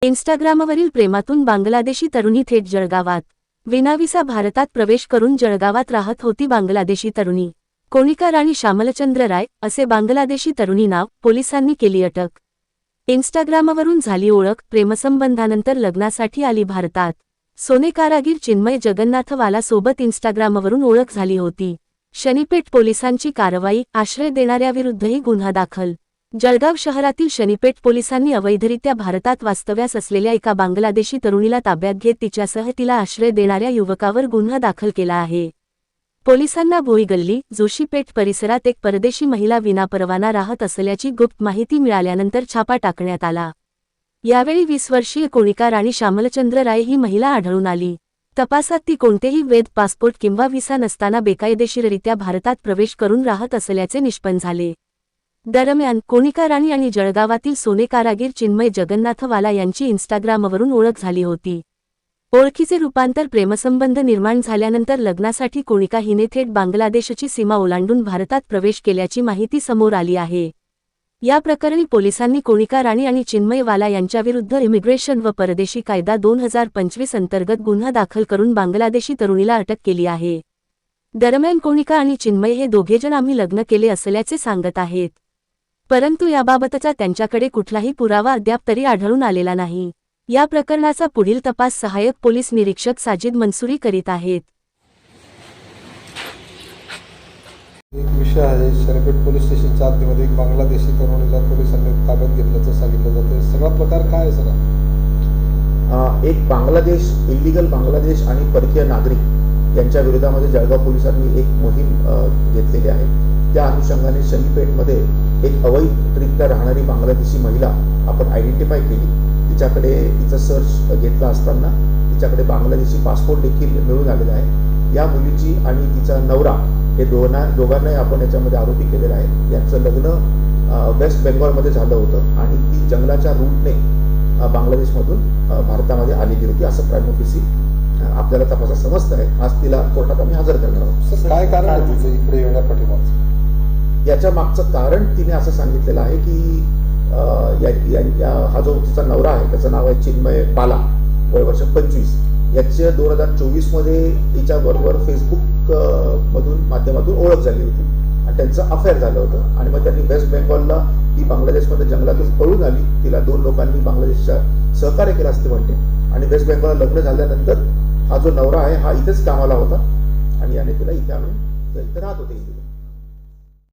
इन्स्टाग्रामवरील प्रेमातून बांगलादेशी तरुणी थेट जळगावात। विनाविसा भारतात प्रवेश करून जळगावात राहत होती बांगलादेशी तरुणी कोनिका राणी श्यामलचंद्र राय असे बांगलादेशी तरुणी नाव। पोलिसांनी केली अटक। इन्स्टाग्रामवरून झाली ओळख, प्रेमसंबंधानंतर लग्नासाठी आली भारतात। सोने कारागीर चिन्मय जगन्नाथवाला सोबत इन्स्टाग्रामवरून ओळख झाली होती। शनीपेठ पोलिसांची कारवाई, आश्रय देणाऱ्याविरुद्धही गुन्हा दाखल। जळगाव शहरातील शनीपेठ पोलिसांनी अवैधरित्या भारतात वास्तव्यास असलेल्या एका बांगलादेशी तरुणीला ताब्यात घेत तिच्यासह तिला आश्रय देणाऱ्या युवकावर गुन्हा दाखल केला आहे। पोलिसांना भोई गल्ली, जोशीपेठ परिसरात एक परदेशी महिला विनापरवाना राहत असल्याची गुप्त माहिती मिळाल्यानंतर छापा टाकण्यात आला। यावेळी 20 वर्षीय कोनिका राणी श्यामलचंद्र राय ही महिला आढळून आली। तपासात ती कोणतेही वैध पासपोर्ट किंवा व्हिसा नसताना बेकायदेशीररित्या भारतात प्रवेश करून राहत असल्याचे निष्पन्न झाले। दरम्यान कोनिका राणी आणि जळगावातील सोने कारागीर चिन्मय जगन्नाथवाला यांची इन्स्टाग्रामवरून ओळख झाली होती। ओळखीचे रूपांतर प्रेमसंबंध निर्माण झाल्यानंतर लग्नासाठी कोनिका हिने थेट बांगलादेशची सीमा ओलांडून भारतात प्रवेश केल्याची माहिती समोर आली आहे। या प्रकरणी पोलिसांनी कोनिका राणी आणि चिन्मय वाला यांच्याविरुद्ध इमिग्रेशन व परदेशी कायदा 2025 अंतर्गत गुन्हा दाखल करून बांगलादेशी तरुणीला अटक केली आहे। दरम्यान कोनिका आणि चिन्मय हे दोघेजण आम्ही लग्न केले असल्याचे सांगत आहेत, परंतु याबाबतचा त्यांच्याकडे कुठलाही पुरावा अद्याप तरी आढळून आलेला नाही। या प्रकरणाचा पुढील तपास सहाय्यक पोलीस निरीक्षक साजिद मंसूरी करीत आहेत। एक विषय आहे, शनीपेठ पोलीस स्टेशनच्या हद्दीमध्ये एक बांगलादेशी तरुणीला पोलिसांनी ताब्यात घेतल्याचं सांगितलं जातं। सगळा प्रकार काय आहे सर? एक बांगलादेश इल्लीगल बांगलादेश आणि परकीय नागरिक यांच्या विरोधामध्ये जळगाव पोलिसांनी एक मोहीम घेतलेली आहे। त्या अनुषंगाने शनीपेठमध्ये एक अवैधरित्या राहणारी बांगलादेशी महिला आपण आयडेंटिफाय केली। तिच्याकडे तिचा सर्च घेतला असताना तिच्याकडे बांगलादेशी पासपोर्ट देखील मिळून आलेला आहे। या मुलीची आणि तिचा नवरा हे दोघांनाही आपण याच्यामध्ये आरोपी केलेला आहे। यांचं लग्न वेस्ट बेंगॉलमध्ये झालं होतं आणि ती जंगलाच्या रूटने बांगलादेशमधून भारतामध्ये आलेली होती असं प्राइम ऑफिसी आपल्याला तपासात समजतं आहे। आज तिला कोर्टात आम्ही हजर करणार आहोत। सर काय कारण आहे तिचं इकडे येण्यापाठीमागचं? याच्या मागचं कारण तिने असं सांगितलेलं आहे की हा जो तिचा नवरा आहे त्याचं नाव आहे चिन्मय बाला, वय वर्ष 25। याचे 2024 मध्ये तिच्याबरोबर फेसबुक मधून माध्यमातून ओळख झाली होती आणि त्यांचं अफेअर झालं होतं आणि मग त्यांनी वेस्ट बेंगॉलला ती बांगलादेशमध्ये जंगलातून पळून आली। तिला 2 लोकांनी बांगलादेशच्या सहकार्य केलं असते म्हणते आणि वेस्ट बेंगॉलला लग्न झाल्यानंतर हा जो नवरा आहे हा इथेच कामाला होता आणि याने तिला इथे आणून इथे राहत होते।